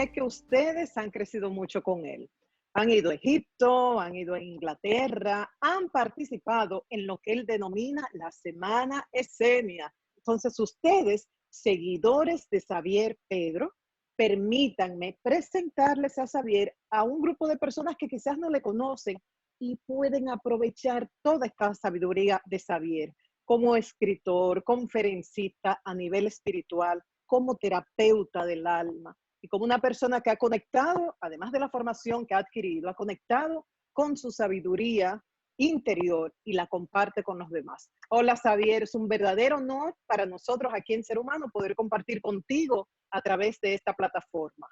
sé que ustedes han crecido mucho con él. Han ido a Egipto, han ido a Inglaterra, han participado en lo que él denomina la Semana Esenia. Entonces, ustedes, seguidores de Xavier Pedro, permítanme presentarles a Xavier a un grupo de personas que quizás no le conocen y pueden aprovechar toda esta sabiduría de Xavier como escritor, conferencista a nivel espiritual, como terapeuta del alma y como una persona que ha conectado, además de la formación que ha adquirido, ha conectado con su sabiduría interior y la comparte con los demás. Hola Xavier, es un verdadero honor para nosotros aquí en Ser Humano poder compartir contigo a través de esta plataforma.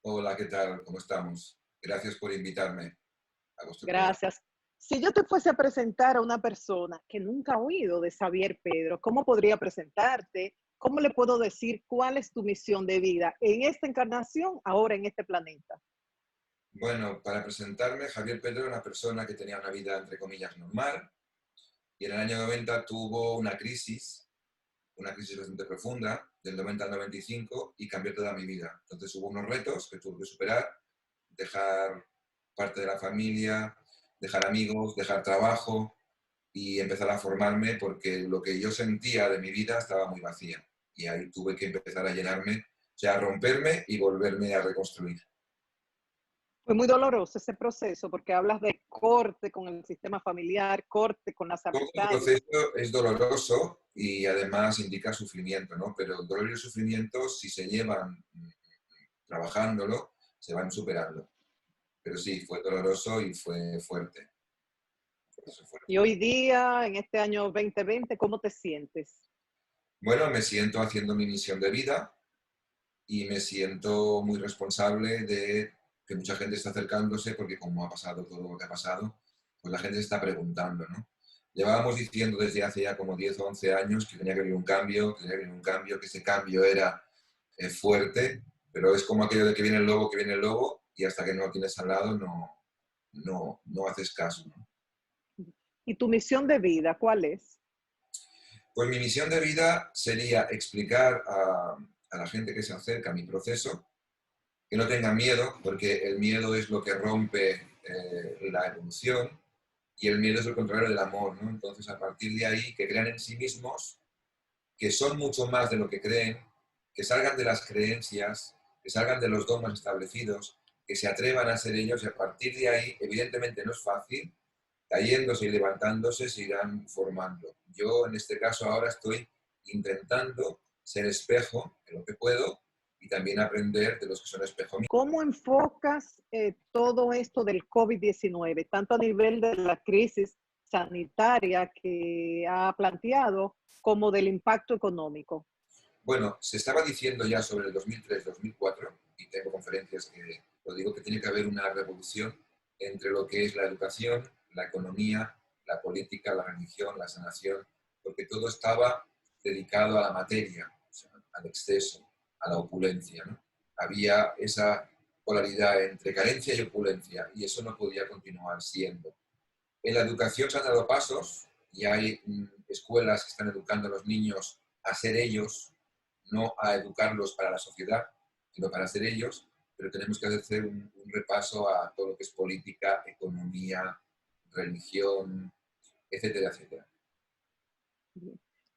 Hola, ¿qué tal? ¿Cómo estamos? Gracias por invitarme a vuestro programa. Gracias. Si yo te fuese a presentar a una persona que nunca ha oído de Xavier Pedro, ¿cómo podría presentarte? ¿Cómo le puedo decir cuál es tu misión de vida en esta encarnación, ahora en este planeta? Bueno, para presentarme, Javier Pedro era una persona que tenía una vida, entre comillas, normal, y en el año 90 tuvo una crisis bastante profunda, del 90 al 95, y cambió toda mi vida. Entonces hubo unos retos que tuve que superar, dejar parte de la familia, dejar amigos, dejar trabajo, y empezar a formarme porque lo que yo sentía de mi vida estaba muy vacía. Y ahí tuve que empezar a llenarme, o sea, a romperme y volverme a reconstruir. Fue muy doloroso ese proceso porque hablas de corte con el sistema familiar, corte con las Todo el amistades. proceso es doloroso y además indica sufrimiento, ¿no? Pero el dolor y el sufrimiento, si se llevan trabajándolo, se van superando. Pero sí, fue doloroso y fue fuerte. Fue fuerte. Y hoy día, en este año 2020, ¿cómo te sientes? Bueno, me siento haciendo mi misión de vida y me siento muy responsable de que mucha gente está acercándose porque como ha pasado todo lo que ha pasado, pues la gente se está preguntando, ¿no? Llevábamos diciendo desde hace ya como 10 o 11 años que tenía que haber un cambio, que tenía que haber un cambio, que ese cambio era fuerte, pero es como aquello de que viene el lobo, y hasta que no lo tienes al lado no haces caso, ¿no? ¿Y tu misión de vida cuál es? Pues mi misión de vida sería explicar a la gente que se acerca a mi proceso que no tengan miedo, porque el miedo es lo que rompe la evolución y el miedo es el contrario del amor, ¿no? Entonces, a partir de ahí, que crean en sí mismos, que son mucho más de lo que creen, que salgan de las creencias, que salgan de los dogmas establecidos, que se atrevan a ser ellos y a partir de ahí, evidentemente no es fácil, cayéndose y levantándose se irán formando. Yo en este caso ahora estoy intentando ser espejo en lo que puedo y también aprender de los que son espejo mío. ¿Cómo enfocas todo esto del COVID-19, tanto a nivel de la crisis sanitaria que ha planteado como del impacto económico? Bueno, se estaba diciendo ya sobre el 2003-2004, y tengo conferencias que lo digo, que tiene que haber una revolución entre lo que es la educación, la economía, la política, la religión, la sanación, porque todo estaba dedicado a la materia, o sea, al exceso, a la opulencia, ¿no? Había esa polaridad entre carencia y opulencia, y eso no podía continuar siendo. En la educación se han dado pasos y hay escuelas que están educando a los niños a ser ellos, no a educarlos para la sociedad, sino para ser ellos, pero tenemos que hacer un repaso a todo lo que es política, economía, religión, etcétera, etcétera.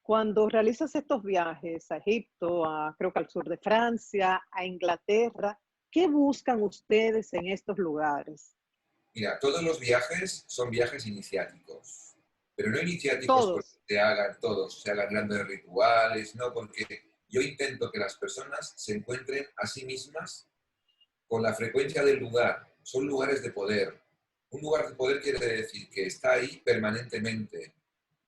Cuando realizas estos viajes a Egipto, creo que al sur de Francia, a Inglaterra, ¿qué buscan ustedes en estos lugares? Mira, todos los viajes son viajes iniciáticos, pero no iniciáticos porque Todos. se hagan grandes rituales, no, porque yo intento que las personas se encuentren a sí mismas con la frecuencia del lugar. Son lugares de poder. Un lugar de poder quiere decir que está ahí permanentemente.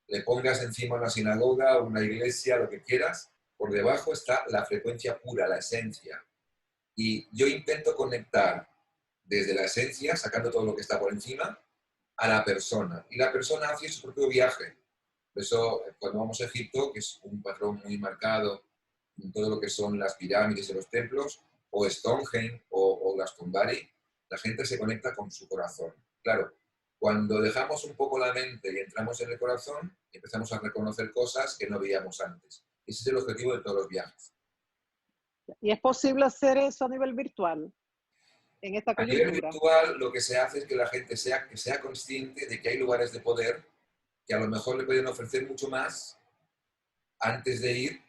Le pongas encima una sinagoga, una iglesia, lo que quieras, por debajo está la frecuencia pura, la esencia. Y yo intento conectar desde la esencia, sacando todo lo que está por encima, a la persona. Y la persona hace su propio viaje. Por eso, cuando vamos a Egipto, que es un patrón muy marcado en todo lo que son las pirámides y los templos, o Stonehenge o Glastonbury, la gente se conecta con su corazón. Claro, cuando dejamos un poco la mente y entramos en el corazón, empezamos a reconocer cosas que no veíamos antes. Ese es el objetivo de todos los viajes. ¿Y es posible hacer eso a nivel virtual en esta A nivel coyuntura? virtual, lo que se hace es que la gente sea consciente de que hay lugares de poder que a lo mejor le pueden ofrecer mucho más antes de ir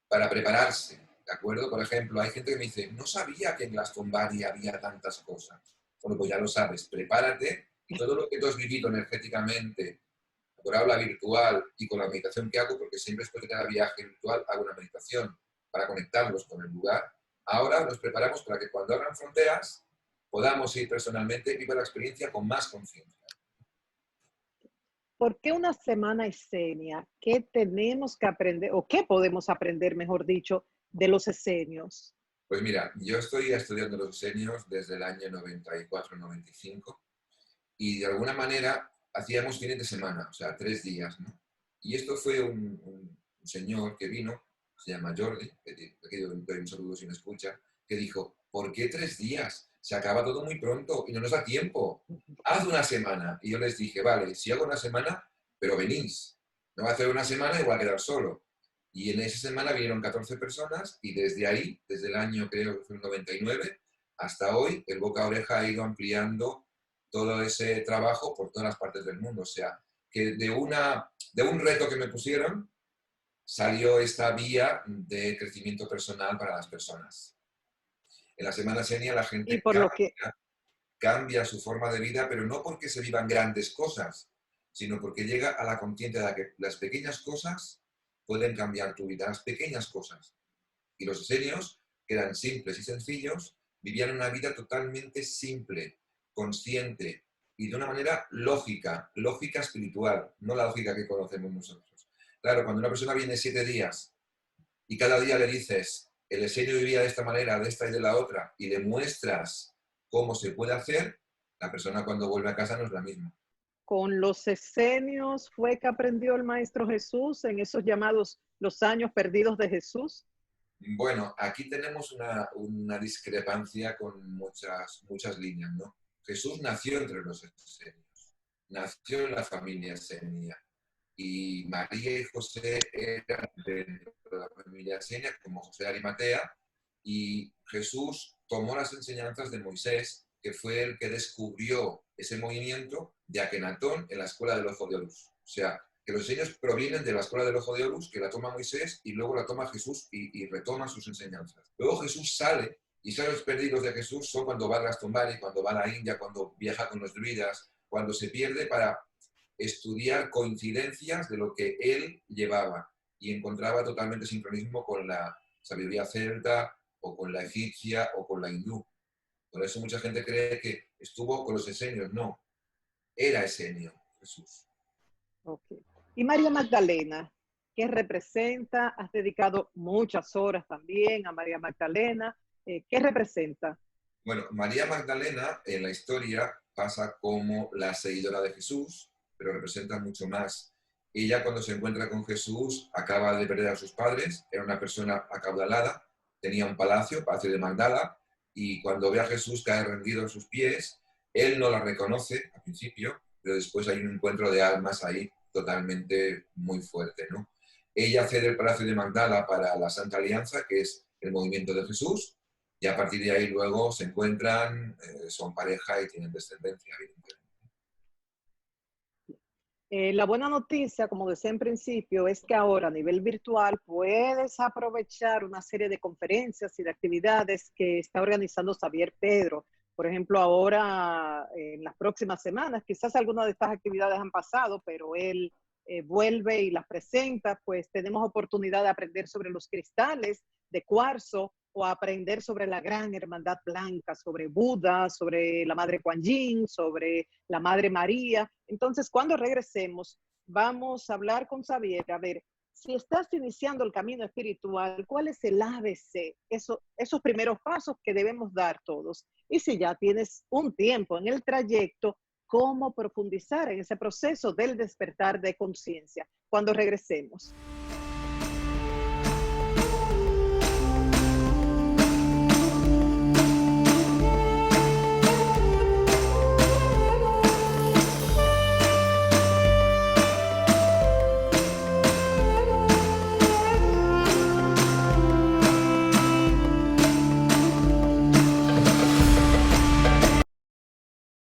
para prepararse, ¿de acuerdo? Por ejemplo, hay gente que me dice, no sabía que en Glastonbury había tantas cosas. Bueno, pues ya lo sabes, prepárate y todo lo que tú has vivido energéticamente por aula virtual y con la meditación que hago, porque siempre después de cada viaje virtual hago una meditación para conectarlos con el lugar. Ahora nos preparamos para que cuando abran fronteras podamos ir personalmente y vivir la experiencia con más conciencia. ¿Por qué una semana esenia? ¿Qué tenemos que aprender o qué podemos aprender, mejor dicho, de los esenios? Pues mira, yo estoy estudiando los esenios desde el año 94-95 y de alguna manera hacíamos fines de semana, o sea, 3 días, ¿no? Y esto fue un señor que vino, se llama Jordi, que doy un saludo si me escucha, que dijo, ¿por qué 3 días? Se acaba todo muy pronto y no nos da tiempo. Haz una semana. Y yo les dije, vale, si hago una semana, pero venís. No va a hacer una semana y voy a quedar solo. Y en esa semana vinieron 14 personas y desde ahí, desde el año creo que fue el 99, hasta hoy, el boca a oreja ha ido ampliando todo ese trabajo por todas las partes del mundo. O sea, que de un reto que me pusieron, salió esta vía de crecimiento personal para las personas. En la Semana Senia la Y gente por lo que, cambia su forma de vida, pero no porque se vivan grandes cosas, sino porque llega a la conciencia de que las pequeñas cosas pueden cambiar tu vida, las pequeñas cosas. Y los esenios, que eran simples y sencillos, vivían una vida totalmente simple, consciente y de una manera lógica, lógica espiritual, no la lógica que conocemos nosotros. Claro, cuando una persona viene 7 días y cada día le dices, el esenio vivía de esta manera, de esta y de la otra, y le muestras cómo se puede hacer, la persona cuando vuelve a casa no es la misma. con los esenios fue que aprendió el Maestro Jesús en esos llamados los años perdidos de Jesús. Bueno, aquí tenemos una discrepancia con muchas líneas, ¿no? Jesús nació entre los esenios, nació en la familia esenia, y María y José eran de la familia esenia, como José de Arimatea, y Jesús tomó las enseñanzas de Moisés, que fue el que descubrió ese movimiento de Akenatón en la escuela del Ojo de Horus. O sea, que los esenios provienen de la escuela del Ojo de Horus, que la toma Moisés y luego la toma Jesús y retoma sus enseñanzas. Luego Jesús sale, y son los perdidos de Jesús son cuando va a Glastonbury, cuando va a la India, cuando viaja con los druidas, cuando se pierde para estudiar coincidencias de lo que él llevaba y encontraba totalmente sincronismo con la sabiduría celta o con la egipcia o con la hindú. Por eso mucha gente cree que estuvo con los esenios. No, era esenio Jesús. Okay. Y María Magdalena, ¿qué representa? Has dedicado muchas horas también a María Magdalena. ¿Qué representa? Bueno, María Magdalena en la historia pasa como la seguidora de Jesús, pero representa mucho más. Ella cuando se encuentra con Jesús acaba de perder a sus padres, era una persona acaudalada, tenía un palacio, Palacio de Magdala, y cuando ve a Jesús cae rendido a sus pies, él no la reconoce al principio, pero después hay un encuentro de almas ahí totalmente muy fuerte, ¿no? Ella cede el Palacio de Magdala para la Santa Alianza, que es el movimiento de Jesús, y a partir de ahí luego se encuentran, son pareja y tienen descendencia, evidentemente. La buena noticia, como decía en principio, es que ahora a nivel virtual puedes aprovechar una serie de conferencias y de actividades que está organizando Xavier Pedro. Por ejemplo, ahora en las próximas semanas, quizás algunas de estas actividades han pasado, pero él vuelve y las presenta, pues tenemos oportunidad de aprender sobre los cristales de cuarzo o aprender sobre la gran hermandad blanca, sobre Buda, sobre la Madre Kuan Yin, sobre la Madre María. Entonces, cuando regresemos, vamos a hablar con Xavier, a ver, si estás iniciando el camino espiritual, ¿cuál es el ABC? Esos primeros pasos que debemos dar todos. Y si ya tienes un tiempo en el trayecto, ¿cómo profundizar en ese proceso del despertar de conciencia? Cuando regresemos.